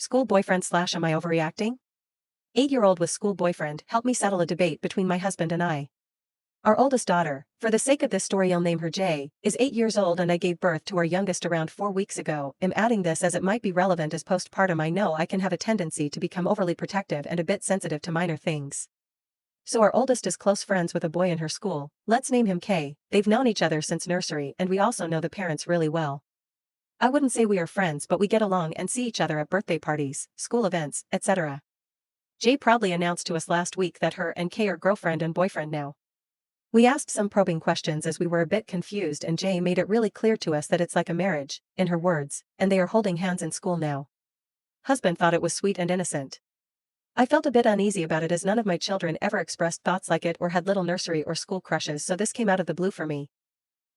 School boyfriend / am I overreacting? 8-year-old with school boyfriend helped me settle a debate between my husband and I. Our oldest daughter, for the sake of this story I'll name her Jay, is 8 years old and I gave birth to our youngest around 4 weeks ago. I'm adding this as it might be relevant as postpartum. I know I can have a tendency to become overly protective and a bit sensitive to minor things. So our oldest is close friends with a boy in her school, let's name him K. They've known each other since nursery and we also know the parents really well. I wouldn't say we are friends but we get along and see each other at birthday parties, school events, etc. Jay proudly announced to us last week that her and K are girlfriend and boyfriend now. We asked some probing questions as we were a bit confused and Jay made it really clear to us that it's like a marriage, in her words, and they are holding hands in school now. Husband thought it was sweet and innocent. I felt a bit uneasy about it as none of my children ever expressed thoughts like it or had little nursery or school crushes, so this came out of the blue for me.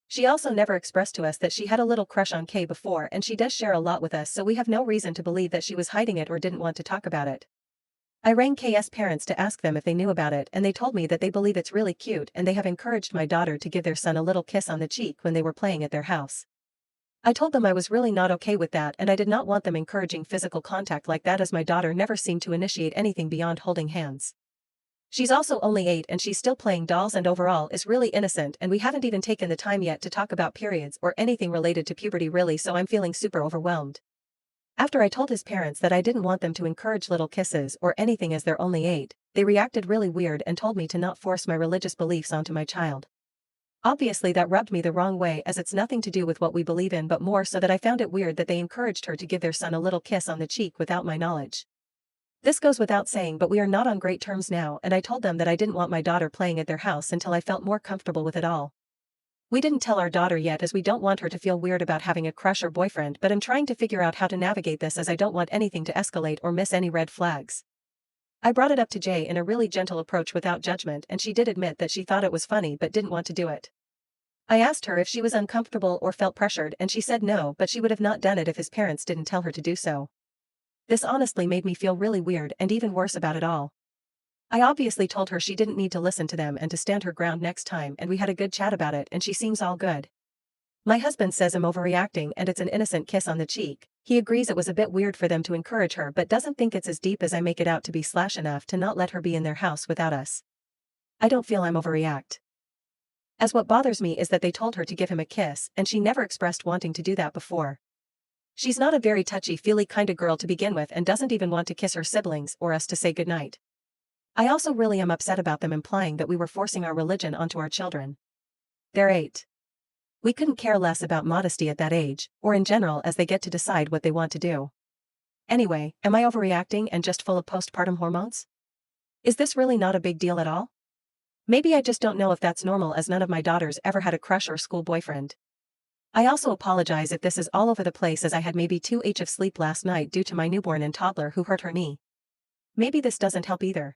She also never expressed to us that she had a little crush on Kay before and she does share a lot with us, so we have no reason to believe that she was hiding it or didn't want to talk about it. I rang K's parents to ask them if they knew about it and they told me that they believe it's really cute and they have encouraged my daughter to give their son a little kiss on the cheek when they were playing at their house. I told them I was really not okay with that and I did not want them encouraging physical contact like that as my daughter never seemed to initiate anything beyond holding hands. She's also only 8 and she's still playing dolls and overall is really innocent and we haven't even taken the time yet to talk about periods or anything related to puberty really, so I'm feeling super overwhelmed. After I told his parents that I didn't want them to encourage little kisses or anything as they're only 8, they reacted really weird and told me to not force my religious beliefs onto my child. Obviously that rubbed me the wrong way as it's nothing to do with what we believe in but more so that I found it weird that they encouraged her to give their son a little kiss on the cheek without my knowledge. This goes without saying but we are not on great terms now and I told them that I didn't want my daughter playing at their house until I felt more comfortable with it all. We didn't tell our daughter yet as we don't want her to feel weird about having a crush or boyfriend, but I'm trying to figure out how to navigate this as I don't want anything to escalate or miss any red flags. I brought it up to Jay in a really gentle approach without judgment and she did admit that she thought it was funny but didn't want to do it. I asked her if she was uncomfortable or felt pressured and she said no, but she would have not done it if his parents didn't tell her to do so. This honestly made me feel really weird and even worse about it all. I obviously told her she didn't need to listen to them and to stand her ground next time and we had a good chat about it and she seems all good. My husband says I'm overreacting and it's an innocent kiss on the cheek. He agrees it was a bit weird for them to encourage her but doesn't think it's as deep as I make it out to be / enough to not let her be in their house without us. I don't feel I'm overreact. As what bothers me is that they told her to give him a kiss and she never expressed wanting to do that before. She's not a very touchy-feely kind of girl to begin with and doesn't even want to kiss her siblings or us to say goodnight. I also really am upset about them implying that we were forcing our religion onto our children. They're 8. We couldn't care less about modesty at that age, or in general as they get to decide what they want to do. Anyway, am I overreacting and just full of postpartum hormones? Is this really not a big deal at all? Maybe I just don't know if that's normal as none of my daughters ever had a crush or school boyfriend. I also apologize if this is all over the place as I had maybe 2 hours of sleep last night due to my newborn and toddler who hurt her knee. Maybe this doesn't help either.